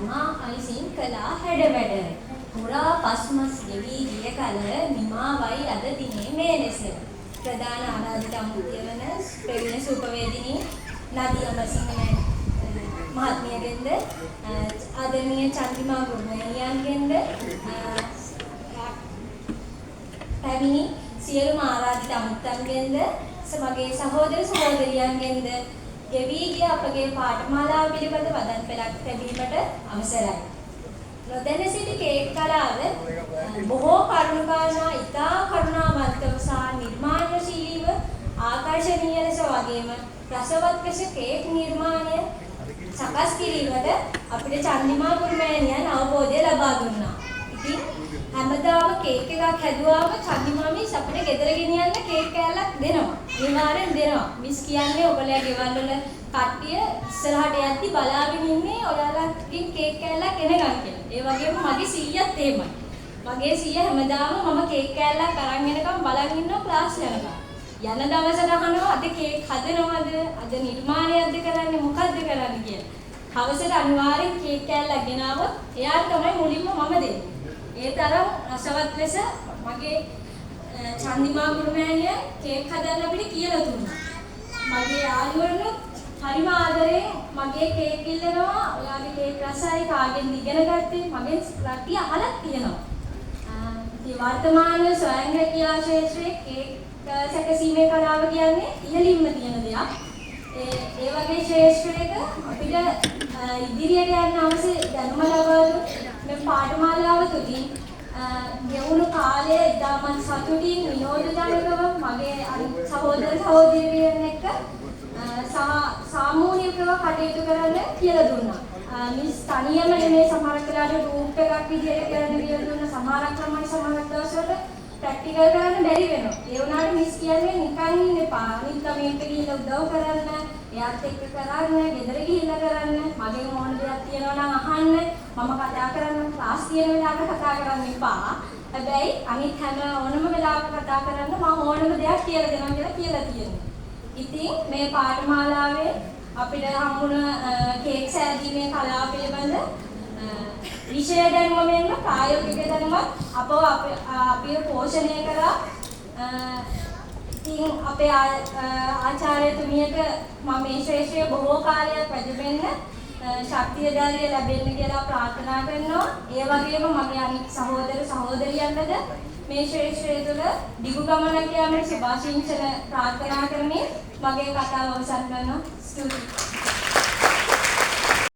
මා අයිසින් කළා හැඩවැඩ. පුරා පස්මස් ගෙවි ගිය කල නිමාවයි අද දිනේ මේ ලෙස. ප්‍රධාන ආරාධිත අමුත්‍ය වන ප්‍රවීණ සූපවේදිනී නදී අමරසිංහ මහත්මියගෙන්ද ආදරණීය චන්ද්‍රිමා ගුරුමෑණියන්ගෙන්ද පැමිණි සියලුම ආරාධිත අමුත්තන්ගෙන්ද මගේ සහෝදර සහෝදරියන්ගෙන්ද ගෙවී ගිය අපගේ පාඨමාලාව පිළිබඳ වදන් පෙළක් ලැබීමට අවසරයි. නොදැන සිටි කේක් කලාව බොහෝ කරුණු කාරණා ඉතා කරුණාවන්තව සහ නිර්මාණශීලීව ආකර්ෂණීය ලෙස වගේම රසවත් ලෙස කේක් නිර්මාණය සකස් කිරීමට අපිට චන්ද්‍රිමා ගුරුමෑණියන් අවබෝධය ලබා දුන්නා. ඉතින් හැමදාම කේක් එකක් හැදුවාම චන්ද්‍රිමා මිස් අපිට ගෙදර ගෙනියන්න කේක් කෑල්ලක් දෙනවා. අනිවාර්යෙන් දෙනවා. මිස් කියන්නේ ඔයගොල්ලෝ ගෙවල් වල කට්ටිය ඉස්සරහට යද්දි බලාගෙන ඉන්නේ ඔයාලගෙන් කේක් කෑල්ලක් එනකන් කියලා. ඒ වගේම මගේ සීයත් එහෙමයි. මගේ සීයා හැමදාම මම කේක් කෑල්ලක් අරන් එනකම් බලන් ඉන්නවා ක්ලාස් යනකම්. යන දවසට අහනවා අද කේක් හදනවද? අද නිර්මාණයක්ද කරන්නේ මොකද්ද කරන්නේ කියලා. හවසට අනිවාර්යෙන් කේක් කෑල්ලක් ගෙනාවොත් එයාට තමයි මුලින්ම මම දෙන්නේ. ඒ තරම් රසවත් ලෙස මගේ චන්ද්‍රිමා ගුරුමෑණිය කේක් හදන්න අපිට කියලා දුන්නා. මගේ යාළුවනුත් හරිම ආදරෙන් මගේ කේක් ඉල්ලනවා. ඔයාගේ කේක් රසයි කාගෙන්ද ඉගෙන ගත්තේ? මගෙන් රට්ටිය අහලක් තියෙනවා. මේ වර්තමාන ස්වයං රැකියා ක්ෂේත්‍රයේ කේක් සැකසීමේ කලාව කියන්නේ ඉහළින්ම තියෙන දෙයක්. ඒ වගේ ක්ෂේත්‍රයක අපිට ඉදිරියට යන්න අවශ්‍ය දැනුම ලබා මේ පාඨමාලාව තුළින් ගෙවුණු කාලය ඉතාමත් සතුටින් විනෝදජනකව මගේ සහෝදර සහෝදරියන් එක්ක සාමූහිකව කටයුතු කරන්න කියලා දුන්නා. මිස් තනියම නෙමෙයි සමහර වෙලාවට ගෲප් එකක් විදිහට කරන්න කියලා දුන්නා. සමහරක් ළමයි සමහර දවස්වල ප්‍රැක්ටිකල් කරන්න බැරි වෙනවා. ඒ වුණාට මිස් කියන්නේ නිකන් ඉන්න එපා. අනිත් ළමයින්ට ගිහිල්ලා උදව් කරන්න, එයාත් එක්ක කරන්න, ගෙදර ගිහිල්ලා කරන්න, මගෙන් ඕන දෙයක් තියෙනවා නම් අහන්න, මම කතා කරන්න ක්ලාස් තියෙන වෙලාවට කතා කරන්න එපා. හැබැයි අනිත් හැම ඕනම වෙලාවක කතා කරන්න මම ඕනම දෙයක් කියලා දෙනවා කියලා තියෙනවා. ඉතින් මේ පාඨමාලාවේ අපිට හම්බුන කේක් සෑදීමේ කලාව පිළිබඳ විෂය දැනුම මෙන්ම ප්‍රායෝගික දැනුමත් අපිව පෝෂණය කරා. ඉතින් අපේ ආචාර්යතුමියට මම මේ ශ්‍රේෂ්ඨය බොහෝ කාලයක් වැඩෙන්න ශක්තිය ධෛර්යය ලැබෙන්න කියලා ප්‍රාර්ථනා කරනවා. ඒ වගේම මගේ අනිත් සහෝදර සහෝදරියන්ටද මේ ශ්‍රේෂ්ඨය තුළ දිගු ගමනක් යාමේ සුභාශිංසන ප්‍රාර්ථනා කරමින් මගේ කතාව අවසන් කරනවා. ස්තුතියි.